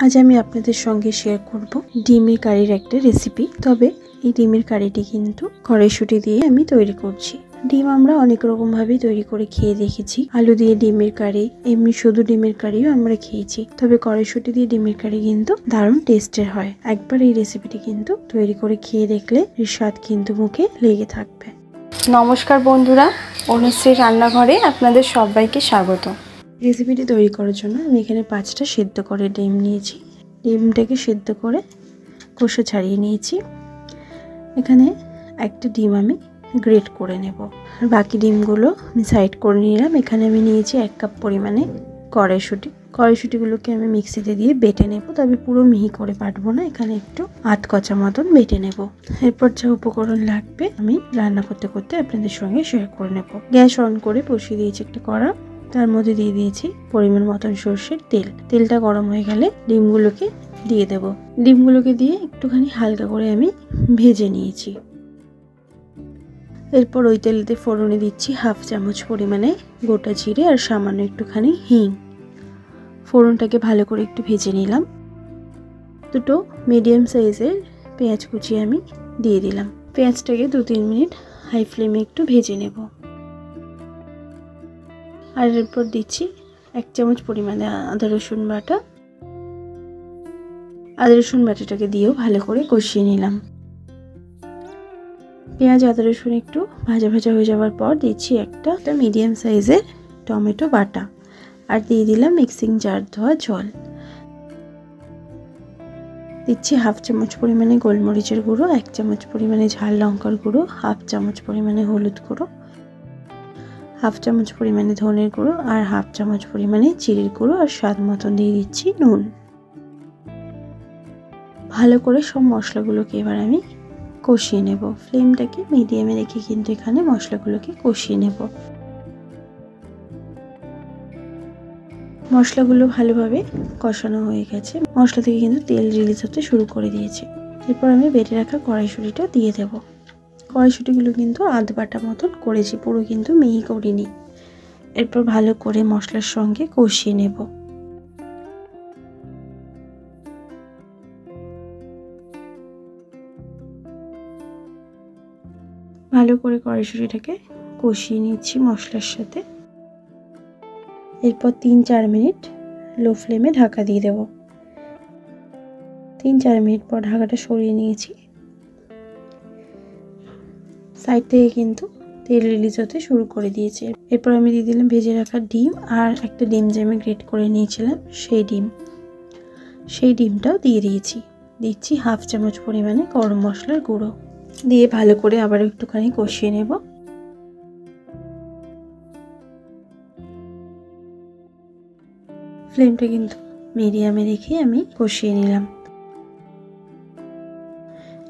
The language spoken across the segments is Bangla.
আজ আমি আপনাদের সঙ্গে শেয়ার করব ডিমের কারির একটা রেসিপি। তবে এই ডিমের কারিটি কিন্তু কড়াইশুঁটি দিয়ে আমি তৈরি করছি। ডিম আমরা অনেক রকম ভাবে তৈরি করে খেয়ে দেখেছি। আলু দিয়ে ডিমের কারি, এমনি শুধু ডিমের কারিও আমরা খেয়েছি। তবে কড়াইশুঁটি দিয়ে ডিমের কারি কিন্তু দারুণ টেস্টের হয়। একবার এই রেসিপিটি কিন্তু তৈরি করে খেয়ে দেখলে এর স্বাদ কিন্তু মুখে লেগে থাকবে। নমস্কার বন্ধুরা, অনুশ্রী রান্নাঘরে আপনাদের সবাইকে স্বাগত। রেসিপিটি তৈরি করার জন্য আমি এখানে 5টা সেদ্ধ করে ডিম নিয়েছি। ডিমটাকে সেদ্ধ করে খোসা ছাড়িয়ে নিয়েছি। এখানে একটা ডিম আমি গ্রেট করে নেব, আর বাকি ডিমগুলো আমি সাইড করে নিলাম। এখানে আমি নিয়েছি 1 কাপ পরিমাণে কড়াইশুঁটিগুলোকে আমি মিক্সিতে দিয়ে বেটে নেব। তবে পুরো মিহি করে বাটবো না, এখানে একটু আধ কচা মতন বেটে নেব। এরপর যা উপকরণ লাগবে আমি রান্না করতে করতে আপনাদের সঙ্গে শেয়ার করে নেব। গ্যাস অন করে বসিয়ে দিয়েছি একটা কড়া, তার মধ্যে দিয়ে দিয়েছি পরিমাণ মতন সরষের তেল। তেলটা গরম হয়ে গেলে ডিমগুলোকে দিয়ে দেব। ডিমগুলোকে দিয়ে একটুখানি হালকা করে আমি ভেজে নিয়েছি। এরপর ওই তেলেতে ফোড়নে দিচ্ছি 1/2 চামচ পরিমাণে গোটা জিরে আর সামান্য একটুখানি হিং। ফোড়নটাকে ভালো করে একটু ভেজে নিলাম। দুটো মিডিয়াম সাইজের পেঁয়াজ কুচি আমি দিয়ে দিলাম। পেঁয়াজটাকে 2-3 মিনিট হাই ফ্লেমে একটু ভেজে নেব। আর এরপর দিচ্ছি 1 চামচ পরিমাণে আদা রসুন বাটা। আদা রসুন বাটাটাকে দিয়েও ভালো করে কষিয়ে নিলাম। পেঁয়াজ আদা রসুন একটু ভাজা ভাজা হয়ে যাওয়ার পর দিচ্ছি একটা মিডিয়াম সাইজের টমেটো বাটা, আর দিয়ে দিলাম মিক্সিং জার ধোয়া জল। দিচ্ছি 1/2 চামচ পরিমাণে গোলমরিচের গুঁড়ো, 1 চামচ পরিমাণে ঝাল লঙ্কার গুঁড়ো, 1/2 চামচ পরিমাণে হলুদ গুঁড়ো, 1/2 চামচ পরিমাণে ধনের গুঁড়ো, আর 1/2 চামচ পরিমাণে জিরের গুঁড়ো, আর স্বাদ মতন দিয়ে দিচ্ছি নুন। ভালো করে সব মশলাগুলোকে এবার আমি কষিয়ে নেব। ফ্লেমটাকে মিডিয়ামে রেখে কিন্তু এখানে মশলাগুলোকে কষিয়ে নেব। মশলাগুলো ভালোভাবে কষানো হয়ে গেছে, মশলা থেকে কিন্তু তেল রিলিজ হতে শুরু করে দিয়েছে। এরপর আমি বেটে রাখা কড়াইশুঁটিটা দিয়ে দেব। কড়াইশুঁটিগুলো কিন্তু আধ বাটা মতন করেছি, পুরো কিন্তু মিহি করিনি। এরপর ভালো করে মশলার সঙ্গে কষিয়ে নেব। ভালো করে কড়াইশুঁটিটাকে কষিয়ে নিচ্ছি মশলার সাথে। এরপর 3-4 মিনিট লো ফ্লেমে ঢাকা দিয়ে দেব। 3-4 মিনিট পর ঢাকাটা সরিয়ে নিয়েছি। সাইড থেকে কিন্তু তেল রিলিজ হতে শুরু করে দিয়েছে। এরপর আমি দিয়ে দিলাম ভেজে রাখা ডিম, আর একটা ডিম যে আমি গ্রেট করে নিয়েছিলাম সেই ডিমটাও দিয়ে দিয়েছি। দিচ্ছি 1/2 চামচ পরিমাণে গরম মশলার গুঁড়ো দিয়ে ভালো করে আবার একটুখানি কষিয়ে নেব। ফ্লেমটা কিন্তু মিডিয়ামে রেখে আমি কষিয়ে নিলাম।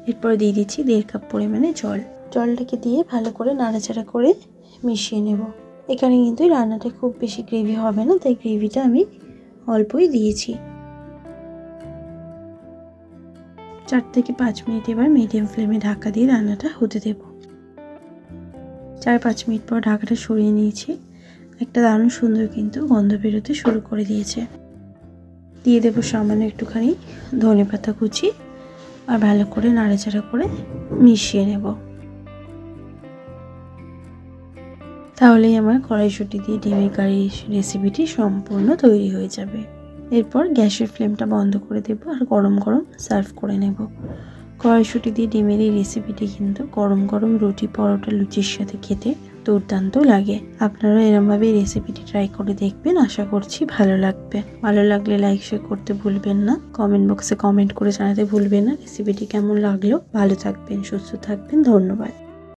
এরপর দিয়ে দিচ্ছি 1.5 কাপ পরিমাণে জলটাকে দিয়ে ভালো করে নাড়াচাড়া করে মিশিয়ে নেব। এখানে কিন্তু রান্নাটা খুব বেশি গ্রেভি হবে না, তাই গ্রেভিটা আমি অল্পই দিয়েছি। 4 থেকে 5 মিনিট এবার মিডিয়াম ফ্লেমে ঢাকা দিয়ে রান্নাটা হতে দেব। 4-5 মিনিট পর ঢাকাটা সরিয়ে নিয়েছি। একটা দারুণ সুন্দর কিন্তু গন্ধ বেরোতে শুরু করে দিয়েছে। দিয়ে দেব সামান্য একটুখানি ধনেপাতা কুচি, আর ভালো করে নাড়াচাড়া করে মিশিয়ে নেব। তাহলেই আমার কড়াইশুঁটি দিয়ে ডিমের কারি রেসিপিটি সম্পূর্ণ তৈরি হয়ে যাবে। এরপর গ্যাসের ফ্লেমটা বন্ধ করে দেব, আর গরম গরম সার্ভ করে নেব। কড়াইশুঁটি দিয়ে ডিমের এই রেসিপিটি কিন্তু গরম গরম রুটি, পরোটা, লুচির সাথে খেতে দুর্দান্ত লাগে। আপনারা এরমভাবে এই রেসিপিটি ট্রাই করে দেখবেন, আশা করছি ভালো লাগবে। ভালো লাগলে লাইক শেয়ার করতে ভুলবেন না, কমেন্ট বক্সে কমেন্ট করে জানাতে ভুলবেন না রেসিপিটি কেমন লাগলো। ভালো থাকবেন, সুস্থ থাকবেন, ধন্যবাদ।